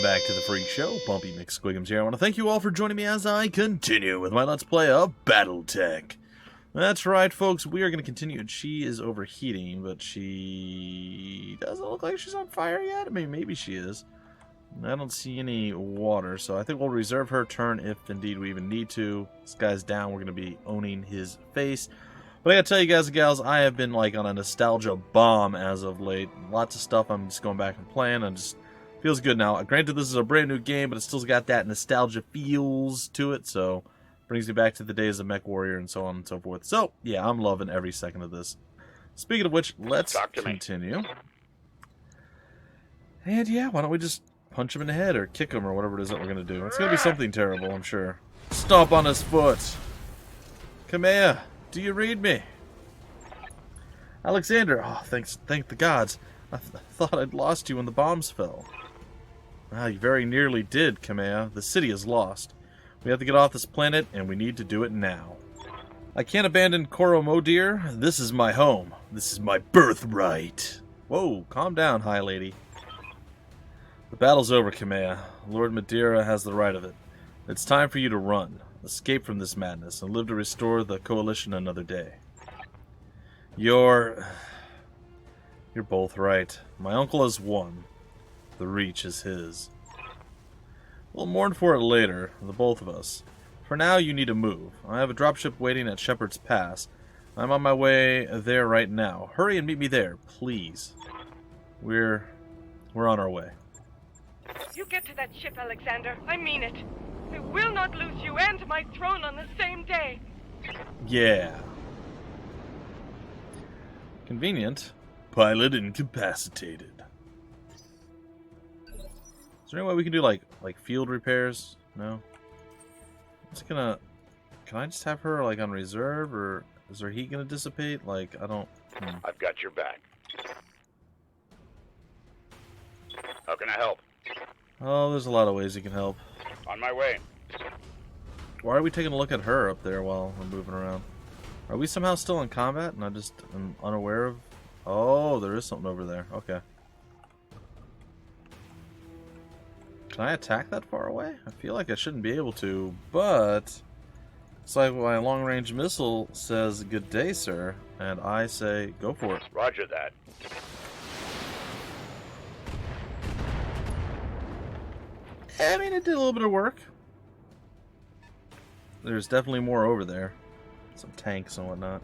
back to the Freak Show. Bumpy McSquigums here. I want to thank you all for joining me as I continue with my Let's Play of Battletech. That's right, folks. We are going to continue. And she is overheating, but she doesn't look like she's on fire yet. I mean, maybe she is. I don't see any water, so I think we'll reserve her turn if indeed we even need to. This guy's down. We're going to be owning his face. But I gotta tell you guys and gals, I have been like on a nostalgia bomb as of late. Lots of stuff I'm just going back and playing, and just feels good now. Granted, this is a brand new game, but it still's got that nostalgia feels to it, so brings me back to the days of MechWarrior and so on and so forth. So, yeah, I'm loving every second of this. Speaking of which, let's continue. And yeah, why don't we just punch him in the head or kick him or whatever it is that we're gonna do. It's gonna be something terrible, I'm sure. Stomp on his foot. Come here. Do you read me? Alexander, oh, thank the gods. I thought I'd lost you when the bombs fell. Well, you very nearly did, Kamea. The city is lost. We have to get off this planet, and we need to do it now. I can't abandon Koromodir. This is my home. This is my birthright. Whoa, calm down, High Lady. The battle's over, Kamea. Lord Madeira has the right of it. It's time for you to run. Escape from this madness and live to restore the coalition another day. You're both right. My uncle has won. The Reach is his. We'll mourn for it later, the both of us. For now, you need to move. I have a dropship waiting at Shepherd's Pass. I'm on my way there right now. Hurry and meet me there, please. We're on our way. You get to that ship, Alexander. I mean it. I will not lose you and my throne on the same day. Yeah. Convenient. Pilot incapacitated. Is there any way we can do like field repairs? No. I'm just gonna. Can I just have her like on reserve, or is her heat gonna dissipate? Like I don't. I've got your back. How can I help? Oh, there's a lot of ways you can help. On my way. Why are we taking a look at her up there while we're moving around? Are we somehow still in combat and I just am unaware of... Oh, there is something over there. Okay. Can I attack that far away? I feel like I shouldn't be able to, but... It's like my long-range missile says, "Good day, sir," and I say, go for it. Roger that. I mean, it did a little bit of work. There's definitely more over there. Some tanks and whatnot.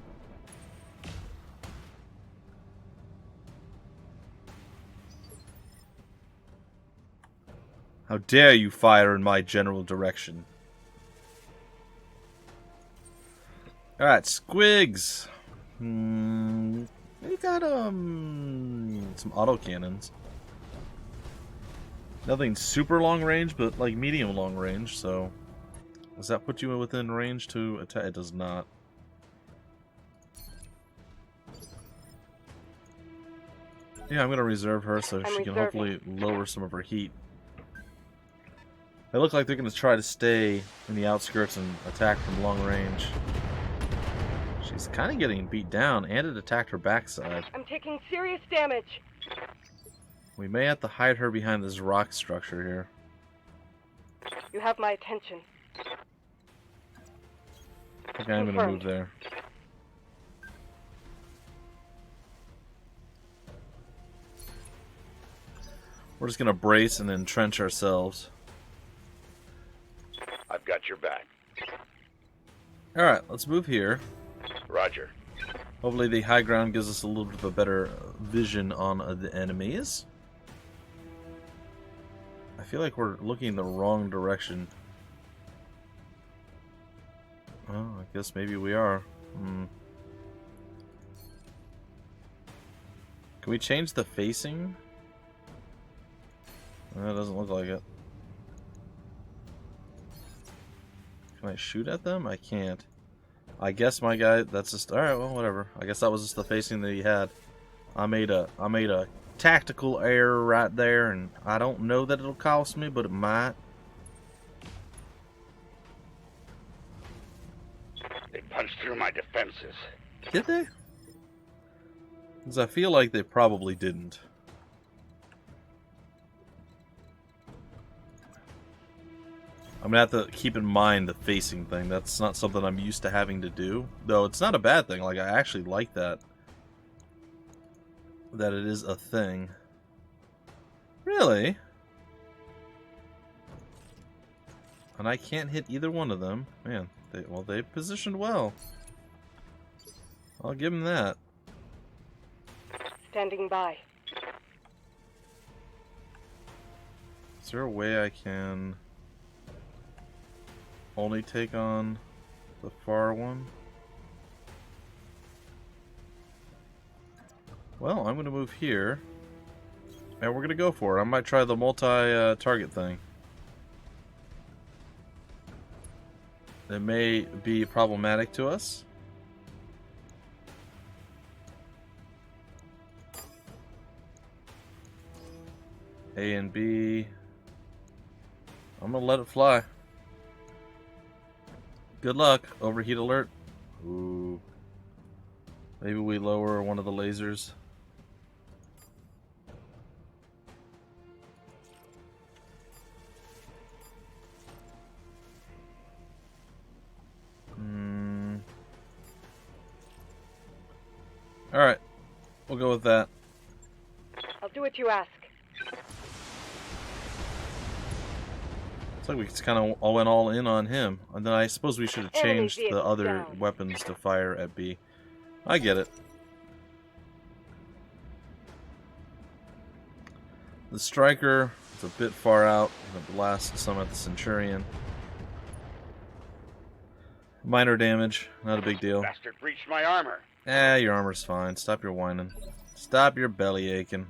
How dare you fire in my general direction? Alright, squigs. We got some autocannons. Nothing super long range, but like medium long range, so... Does that put you within range to attack? It does not. Yeah, I'm going to reserve her so she can hopefully lower some of her heat. They look like they're going to try to stay in the outskirts and attack from long range. She's kind of getting beat down, and it attacked her backside. I'm taking serious damage. We may have to hide her behind this rock structure here. You have my attention. Okay, I'm gonna move there. We're just gonna brace and entrench ourselves. I've got your back. Alright, let's move here. Roger. Hopefully the high ground gives us a little bit of a better vision on the enemies. I feel like we're looking in the wrong direction. Oh, I guess maybe we are. Can we change the facing? That doesn't look like it. Can I shoot at them? I can't. I guess my guy, that's just... Alright, well, whatever. I guess that was just the facing that he had. I made a tactical error right there, and I don't know that it'll cost me, but it might. They punched through my defenses. Did they? Because I feel like they probably didn't. I'm gonna have to keep in mind the facing thing. That's not something I'm used to having to do. Though it's not a bad thing. Like, I actually like that. That it is a thing. Really? And I can't hit either one of them. Man, they positioned well. I'll give them that. Standing by. Is there a way I can only take on the far one? Well, I'm going to move here. And we're going to go for it. I might try the multi-target thing. It may be problematic to us. A and B. I'm going to let it fly. Good luck. Overheat alert. Ooh. Maybe we lower one of the lasers. Alright. We'll go with that. I'll do what you ask. Looks like we just kind of all went all in on him. And then I suppose we should have Enemy changed the vehicle other down. weapons to fire at B. I get it. The Striker is a bit far out. I'm gonna blast some at the Centurion. Minor damage, not a big deal. Bastard breached my armor. Your armor's fine. Stop your whining. Stop your belly aching.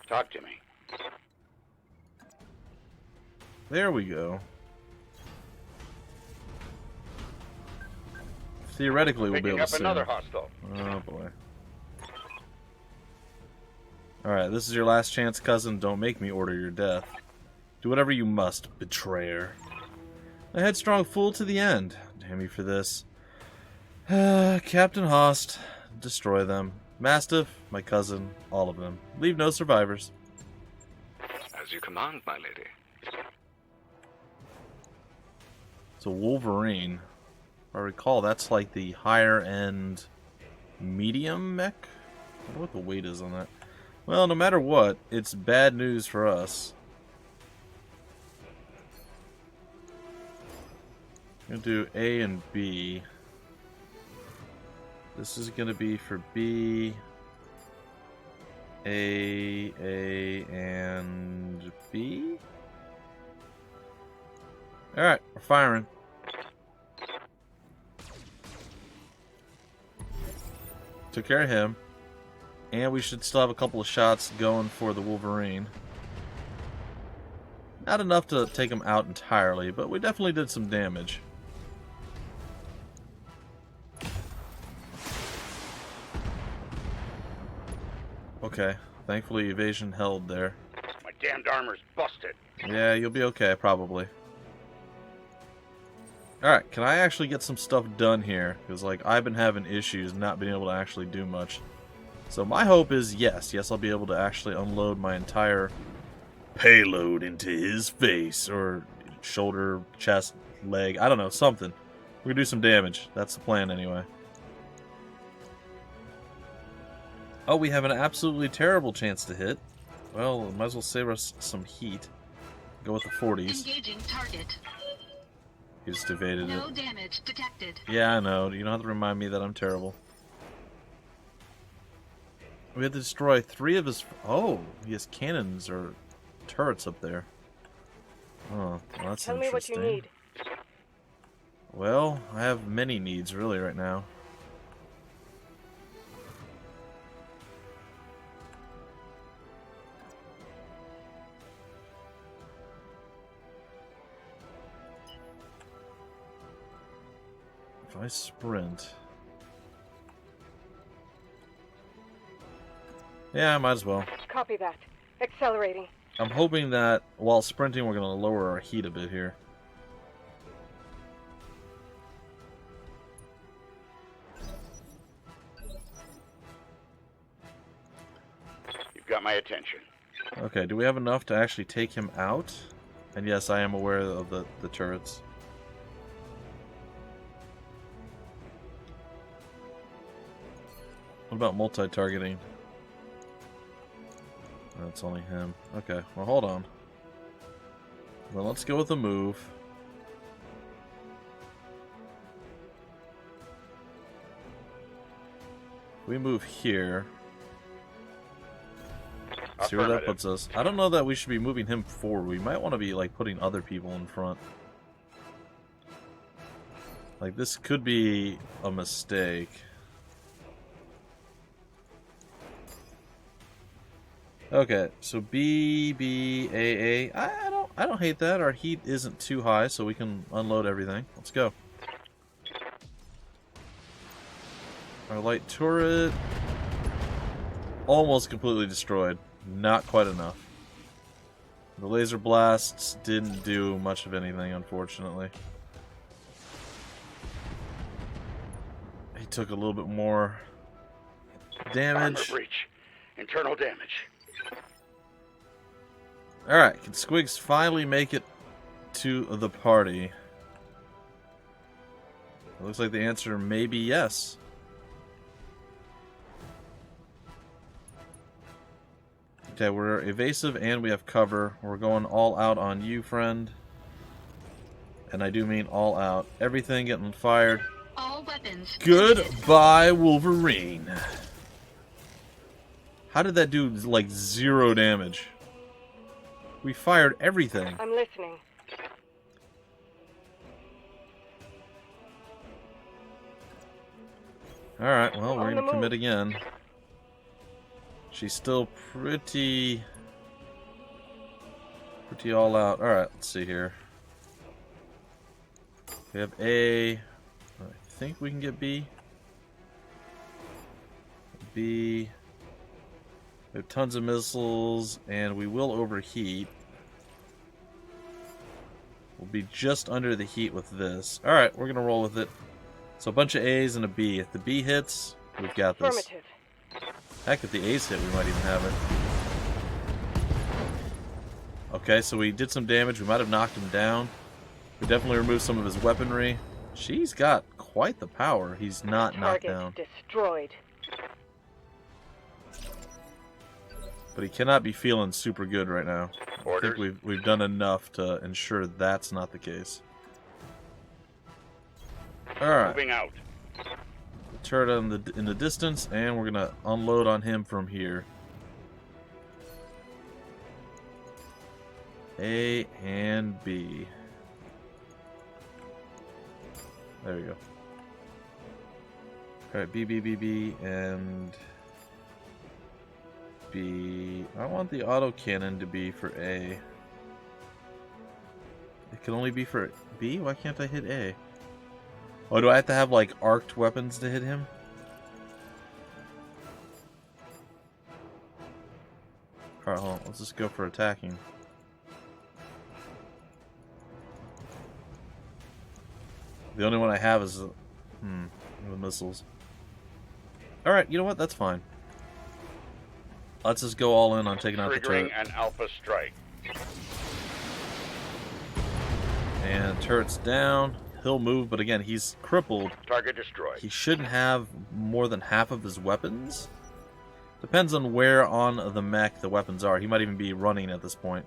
Talk to me. There we go. Theoretically, we'll be Picking able up to see another him. hostile. Oh boy. Alright, this is your last chance, cousin. Don't make me order your death. Do whatever you must, betrayer. A headstrong fool to the end. Damn you for this. Captain Host. Destroy them. Mastiff, my cousin, all of them. Leave no survivors. As you command, my lady. So Wolverine. If I recall, that's like the higher end medium mech? I wonder what the weight is on that. Well, no matter what, it's bad news for us. I'm going to do A and B. This is going to be for B, A, and B. Alright, we're firing. Took care of him. And we should still have a couple of shots going for the Wolverine. Not enough to take him out entirely, but we definitely did some damage. Okay, thankfully evasion held there. My damned armor's busted. Yeah, you'll be okay, probably. Alright, can I actually get some stuff done here? Because, like, I've been having issues not being able to actually do much. So my hope is, yes, I'll be able to actually unload my entire payload into his face. Or shoulder, chest, leg, I don't know, something. We're gonna do some damage. That's the plan, anyway. Oh, we have an absolutely terrible chance to hit. Well, might as well save us some heat. Go with the 40s. Engaging target. He just evaded it. No damage detected. Yeah, I know. You don't have to remind me that I'm terrible. We had to destroy 3 of his... Oh, he has cannons or turrets up there. Oh, well, that's Tell me what you interesting. need. Well, I have many needs, really, right now. If I sprint... Yeah, I might as well. Copy that. Accelerating. I'm hoping that while sprinting we're going to lower our heat a bit here. You've got my attention. Okay, do we have enough to actually take him out? And yes, I am aware of the turrets. What about multi-targeting? That's only him. Okay, well hold on. Well, let's go with the move. We move here. See where that puts us. I don't know that we should be moving him forward. We might want to be like putting other people in front. Like this could be a mistake. Okay, so B, B, A, A. I don't hate that. Our heat isn't too high, so we can unload everything. Let's go. Our light turret almost completely destroyed. Not quite enough. The laser blasts didn't do much of anything, unfortunately. He took a little bit more damage. Armor breach. Internal damage. Alright, can Squigs finally make it to the party? It looks like the answer may be yes. Okay, we're evasive and we have cover. We're going all out on you, friend. And I do mean all out. Everything getting fired. All weapons. Goodbye, Wolverine. How did that do, like, 0 damage? We fired everything. I'm listening. Alright, well, we're On the gonna commit move. again. She's still pretty all out. Alright, let's see here. We have A. I think we can get B. B. We have tons of missiles, and we will overheat. We'll be just under the heat with this. Alright, we're gonna roll with it. So a bunch of A's and a B. If the B hits, we've got this. Affirmative. Heck, if the A's hit, we might even have it. Okay, so we did some damage. We might have knocked him down. We definitely removed some of his weaponry. She's got quite the power. He's not knocked down. Target destroyed. But he cannot be feeling super good right now. I Orders. think we've done enough to ensure that's not the case. Alright. Moving out. Turret in the distance, and we're gonna unload on him from here. A and B. There we go. Alright, B, B, B, B, and B. I want the autocannon to be for A. It can only be for B? Why can't I hit A? Oh, do I have to have, like, arced weapons to hit him? Alright, hold on. Let's just go for attacking. The only one I have is the missiles. Alright, you know what? That's fine. Let's just go all in on taking out the turret. Triggering an alpha strike. And turret's down. He'll move, but again, he's crippled. Target destroyed. He shouldn't have more than half of his weapons. Depends on where on the mech the weapons are. He might even be running at this point.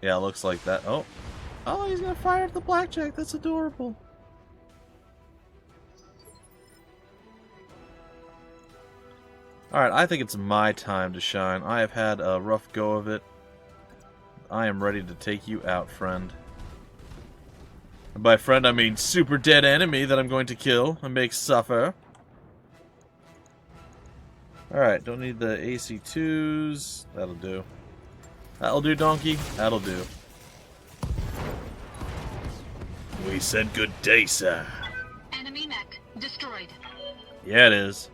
Yeah, it looks like that. Oh. Oh, he's gonna fire at the blackjack. That's adorable. Alright, I think it's my time to shine. I have had a rough go of it. I am ready to take you out, friend. And by friend, I mean super dead enemy that I'm going to kill and make suffer. Alright, don't need the AC2s. That'll do. That'll do, donkey. That'll do. We said good day, sir. Enemy mech destroyed. Yeah, it is.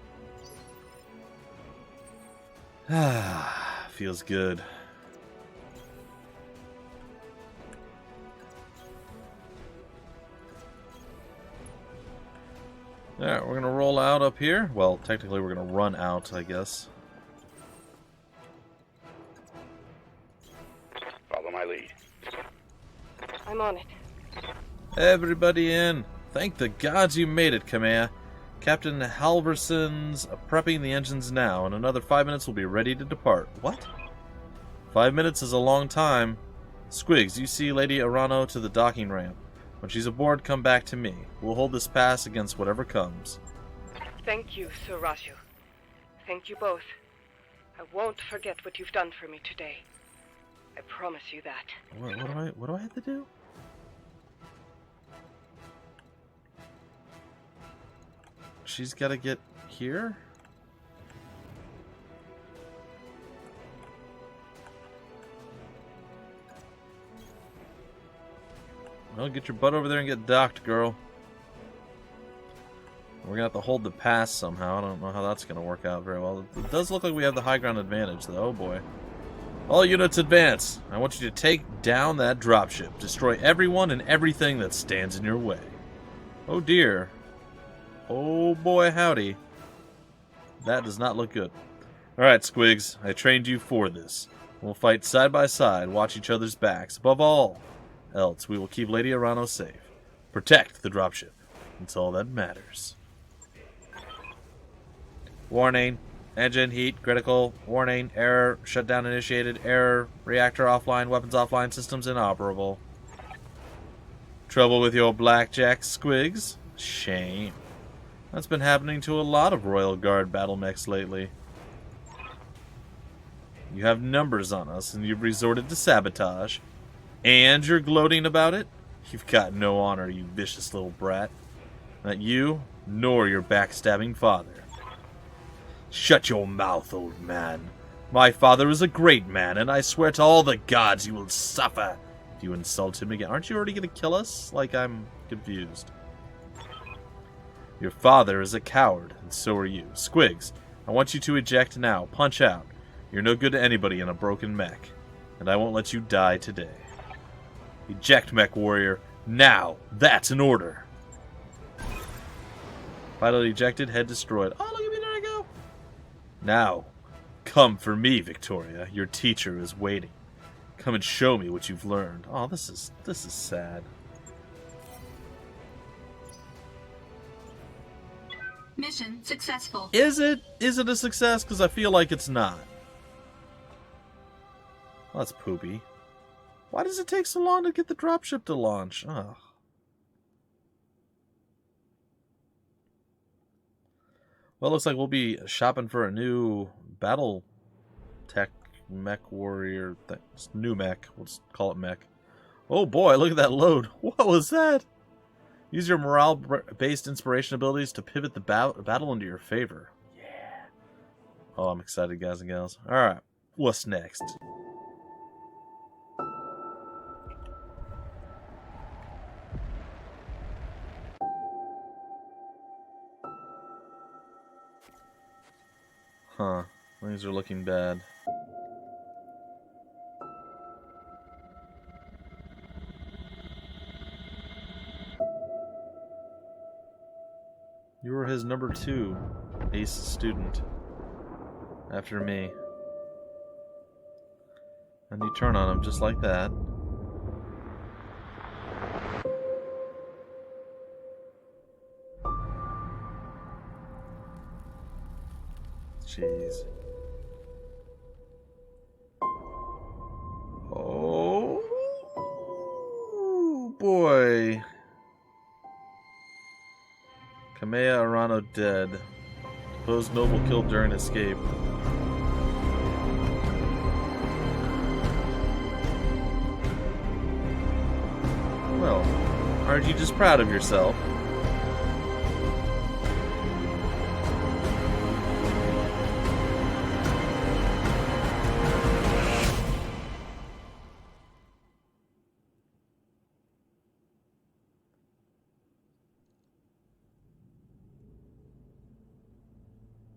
Feels good. Alright, we're gonna roll out up here. Well, technically we're gonna run out, I guess. Follow my lead. I'm on it. Everybody in. Thank the gods you made it, Kamea. Captain Halverson's prepping the engines now. In another 5 minutes, we'll be ready to depart. What? 5 minutes is a long time. Squigs, you see Lady Arano to the docking ramp. When she's aboard, come back to me. We'll hold this pass against whatever comes. Thank you, Sir Raju. Thank you both. I won't forget what you've done for me today. I promise you that. What do I have to do? She's got to get here? Well, get your butt over there and get docked, girl. We're going to have to hold the pass somehow. I don't know how that's going to work out very well. It does look like we have the high ground advantage, though. Oh, boy. All units advance. I want you to take down that dropship. Destroy everyone and everything that stands in your way. Oh, dear. Oh, boy, howdy. That does not look good. Alright, Squigs. I trained you for this. We'll fight side by side, watch each other's backs. Above all else, we will keep Lady Arano safe. Protect the dropship. It's all that matters. Warning. Engine heat critical. Warning. Error. Shutdown initiated. Error. Reactor offline. Weapons offline. Systems inoperable. Trouble with your blackjack, Squigs? Shame. That's been happening to a lot of Royal Guard battle mechs lately. You have numbers on us, and you've resorted to sabotage. And you're gloating about it? You've got no honor, you vicious little brat. Not you, nor your backstabbing father. Shut your mouth, old man. My father is a great man, and I swear to all the gods you will suffer if you insult him again. Aren't you already going to kill us? Like, I'm confused. Your father is a coward, and so are you. Squigs, I want you to eject now. Punch out. You're no good to anybody in a broken mech, and I won't let you die today. Eject, MechWarrior. Now! That's an order! Pilot ejected, head destroyed. Oh, look at me, there I go! Now, come for me, Victoria. Your teacher is waiting. Come and show me what you've learned. Oh, this is sad. Mission successful. Is it? Is it a success? Because I feel like it's not. Well, that's poopy. Why does it take so long to get the dropship to launch? Oh. Well, it looks like we'll be shopping for a new Battletech MechWarrior thing. New mech. Let's call it mech. Oh boy, look at that load. What was that? Use your morale-based inspiration abilities to pivot the battle into your favor. Yeah. Oh, I'm excited, guys and gals. Alright, what's next? Huh. Things are looking bad. You were his number 2 ace student. After me. And you turn on him just like that. Jeez. Oh boy. Kamea Arano dead. Supposed noble killed during escape. Well, aren't you just proud of yourself?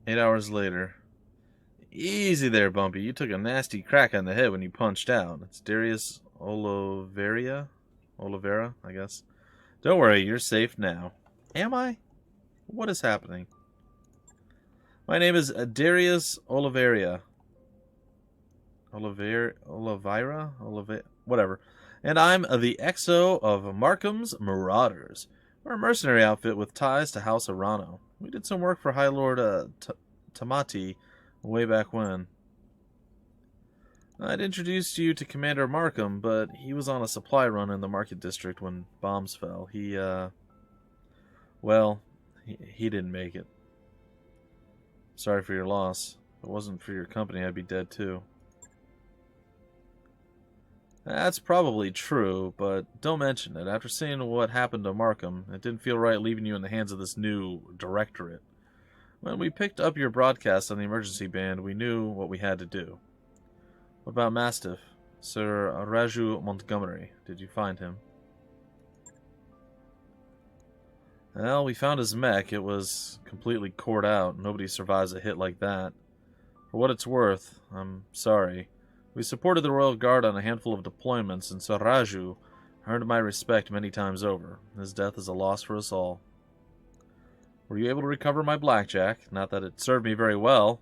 Eight hours later. Easy there, Bumpy. You took a nasty crack on the head when you punched out. It's Darius Oliveira, I guess. Don't worry, you're safe now. Am I? What is happening? My name is Darius Oliveira. Whatever. And I'm the XO of Markham's Marauders. We're a mercenary outfit with ties to House Arano. We did some work for High Lord Tamati way back when. I'd introduced you to Commander Markham, but he was on a supply run in the Market District when bombs fell. Well, he didn't make it. Sorry for your loss. If it wasn't for your company, I'd be dead too. That's probably true, but don't mention it. After seeing what happened to Markham, it didn't feel right leaving you in the hands of this new directorate. When we picked up your broadcast on the emergency band, we knew what we had to do. What about Mastiff? Sir Raju Montgomery. Did you find him? Well, we found his mech. It was completely cored out. Nobody survives a hit like that. For what it's worth, I'm sorry. We supported the Royal Guard on a handful of deployments, and Sir Raju earned my respect many times over. His death is a loss for us all. Were you able to recover my blackjack? Not that it served me very well.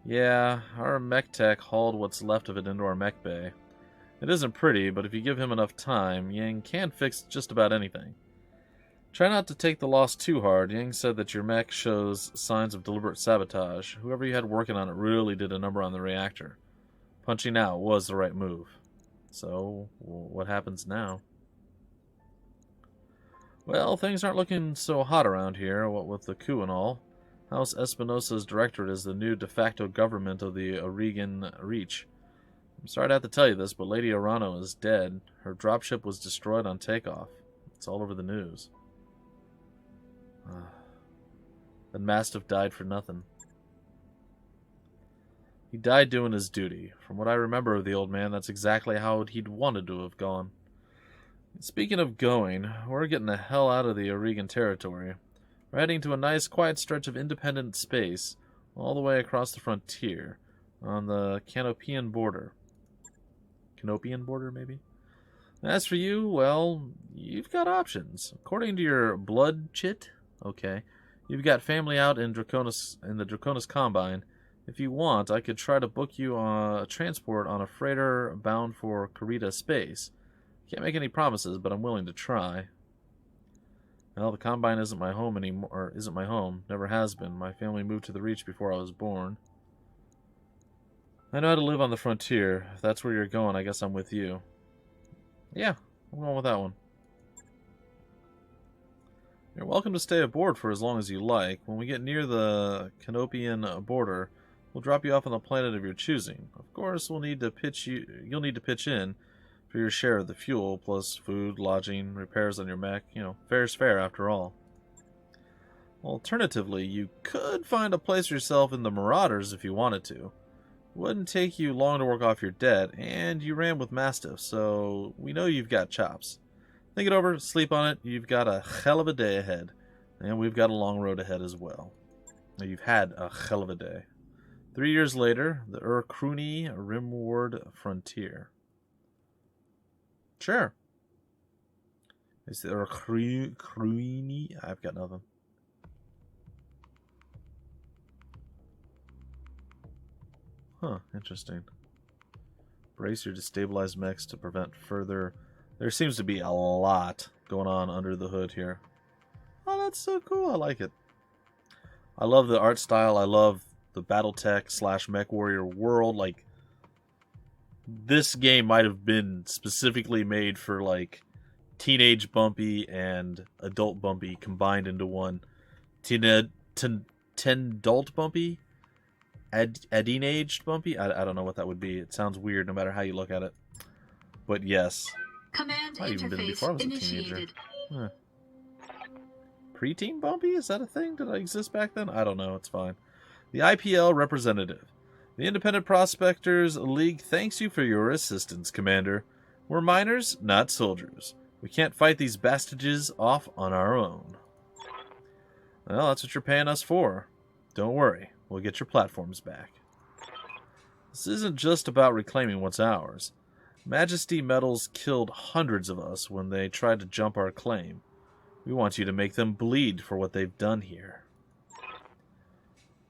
Yeah, our mech tech hauled what's left of it into our mech bay. It isn't pretty, but if you give him enough time, Yang can fix just about anything. Try not to take the loss too hard. Yang said that your mech shows signs of deliberate sabotage. Whoever you had working on it really did a number on the reactor. Punching out was the right move. So, what happens now? Well, things aren't looking so hot around here, what with the coup and all. House Espinosa's directorate is the new de facto government of the Oregon Reach. I'm sorry to have to tell you this, but Lady Arano is dead. Her dropship was destroyed on takeoff. It's all over the news. Then Mastiff died for nothing. He died doing his duty. From what I remember of the old man, that's exactly how he'd wanted to have gone. Speaking of going, we're getting the hell out of the Oregon territory. We're heading to a nice, quiet stretch of independent space, all the way across the frontier, on the Canopian border. Canopian border, maybe? As for you, well, you've got options. According to your blood chit, okay, you've got family out in the Draconis Combine. If you want, I could try to book you a transport on a freighter bound for Karita Space. Can't make any promises, but I'm willing to try. Well, the Combine isn't my home anymore. Or isn't my home. Never has been. My family moved to the Reach before I was born. I know how to live on the frontier. If that's where you're going, I guess I'm with you. Yeah, I'm going with that one. You're welcome to stay aboard for as long as you like. When we get near the Canopian border, we'll drop you off on the planet of your choosing. Of course, you'll need to pitch in for your share of the fuel, plus food, lodging, repairs on your mech. You know, fair's fair after all. Alternatively, you could find a place for yourself in the Marauders if you wanted to. Wouldn't take you long to work off your debt, and you ran with Mastiff, so we know you've got chops. Think it over, sleep on it, you've got a hell of a day ahead. And we've got a long road ahead as well. Now, you've had a hell of a day. 3 years later, the Cruni Rimward Frontier. Sure. Is there a Cruni? I've got nothing. Huh, interesting. Brace your destabilized mechs to prevent further... There seems to be a lot going on under the hood here. Oh, that's so cool. I like it. I love the art style. I love the Battletech / MechWarrior world. Like, this game might have been specifically made for, like, Teenage Bumpy and Adult Bumpy combined into one. Tendult Bumpy? Adine-aged Bumpy? I don't know what that would be. It sounds weird no matter how you look at it. But yes. Command Might even been before I was interface a teenager. initiated. Huh. Preteen Bumpy? Is that a thing? Did I exist back then? I don't know. It's fine. The IPL representative. The Independent Prospectors League thanks you for your assistance, Commander. We're miners, not soldiers. We can't fight these bastages off on our own. Well, that's what you're paying us for. Don't worry. We'll get your platforms back. This isn't just about reclaiming what's ours. Majesty Metals killed hundreds of us when they tried to jump our claim. We want you to make them bleed for what they've done here.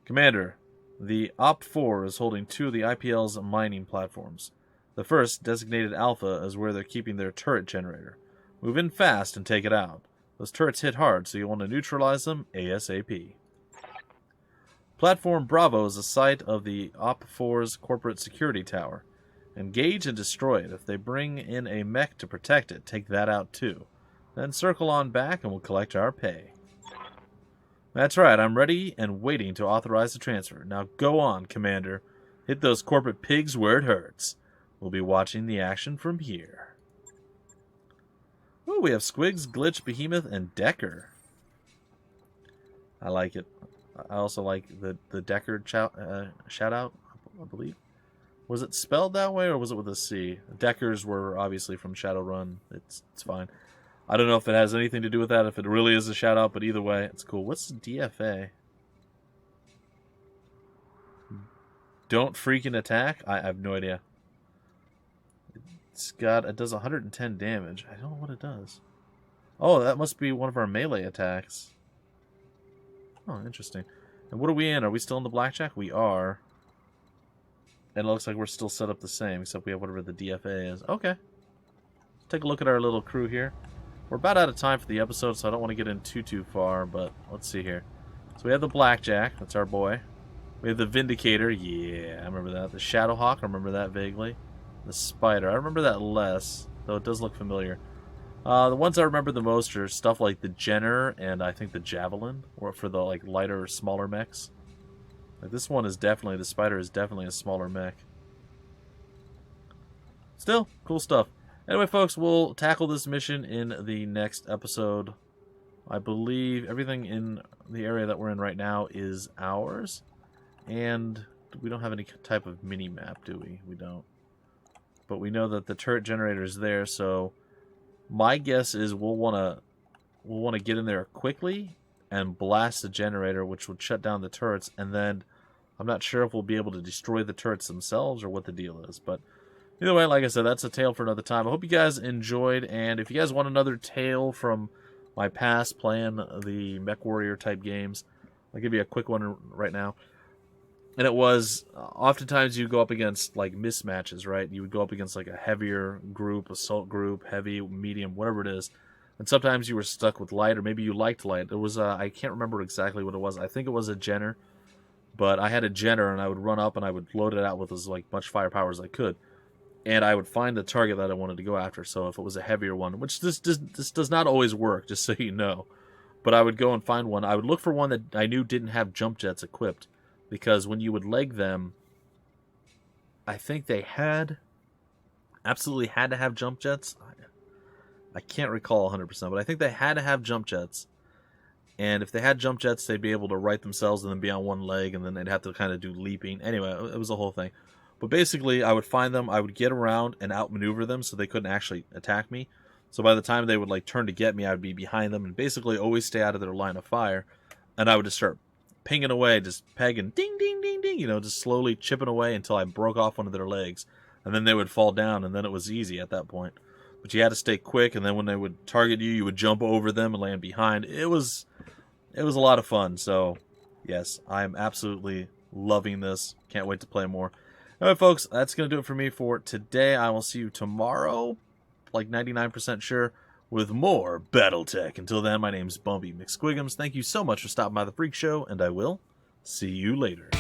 Commander, the Op-4 is holding 2 of the IPL's mining platforms. The first, designated Alpha, is where they're keeping their turret generator. Move in fast and take it out. Those turrets hit hard, so you'll want to neutralize them ASAP. Platform Bravo is the site of the Op4's corporate security tower. Engage and destroy it. If they bring in a mech to protect it, take that out too. Then circle on back and we'll collect our pay. That's right, I'm ready and waiting to authorize the transfer. Now go on, Commander. Hit those corporate pigs where it hurts. We'll be watching the action from here. Oh, we have Squigs, Glitch, Behemoth, and Decker. I like it. I also like the Decker shout out, I believe. Was it spelled that way or was it with a C? Deckers were obviously from Shadowrun. It's fine. I don't know if it has anything to do with that, if it really is a shout out, but either way, it's cool. What's DFA? Don't freaking attack? I have no idea. It does 110 damage. I don't know what it does. Oh, that must be one of our melee attacks. Oh, interesting. And what are we in? Are we still in the blackjack? We are. And it looks like we're still set up the same, except we have whatever the DFA is. Okay. Take a look at our little crew here. We're about out of time for the episode, so I don't want to get in too far, but let's see here. So we have the blackjack. That's our boy. We have the Vindicator. Yeah, I remember that. The Shadowhawk. I remember that vaguely. The Spider. I remember that less, though it does look familiar. The ones I remember the most are stuff like the Jenner and I think the Javelin, or for the like lighter, smaller mechs. Like this one is definitely, the Spider is definitely a smaller mech. Still, cool stuff. Anyway, folks, we'll tackle this mission in the next episode. I believe everything in the area that we're in right now is ours. And we don't have any type of mini-map, do we? We don't. But we know that the turret generator is there, so my guess is we'll want to get in there quickly and blast the generator, which would shut down the turrets, and then I'm not sure if we'll be able to destroy the turrets themselves or what the deal is. But either way, like I said, that's a tale for another time. I hope you guys enjoyed, and if you guys want another tale from my past playing the MechWarrior type games, I'll give you a quick one right now. And it was, oftentimes you go up against, like, mismatches, right? You would go up against, like, a heavier group, assault group, heavy, medium, whatever it is. And sometimes you were stuck with light, or maybe you liked light. It was, I can't remember exactly what it was. I think it was a Jenner. But I had a Jenner, and I would run up, and I would load it out with as, like, much firepower as I could. And I would find the target that I wanted to go after. So if it was a heavier one, which this does not always work, just so you know. But I would go and find one. I would look for one that I knew didn't have jump jets equipped. Because when you would leg them, I think they absolutely had to have jump jets. I can't recall 100%, but I think they had to have jump jets. And if they had jump jets, they'd be able to right themselves and then be on one leg, and then they'd have to kind of do leaping. Anyway, it was a whole thing. But basically, I would find them, I would get around and outmaneuver them so they couldn't actually attack me. So by the time they would like turn to get me, I would be behind them and basically always stay out of their line of fire. And I would just start pinging away, just pegging, ding, ding, ding, ding, just slowly chipping away until I broke off one of their legs. And then they would fall down, and then it was easy at that point. But you had to stay quick, and then when they would target you, you would jump over them and land behind. It was a lot of fun, so yes, I am absolutely loving this. Can't wait to play more. Alright, folks, that's going to do it for me for today. I will see you tomorrow, like 99% sure, with more Battletech. Until then, my name's Bumpy McSquigums. Thank you so much for stopping by the Freak Show, and I will see you later.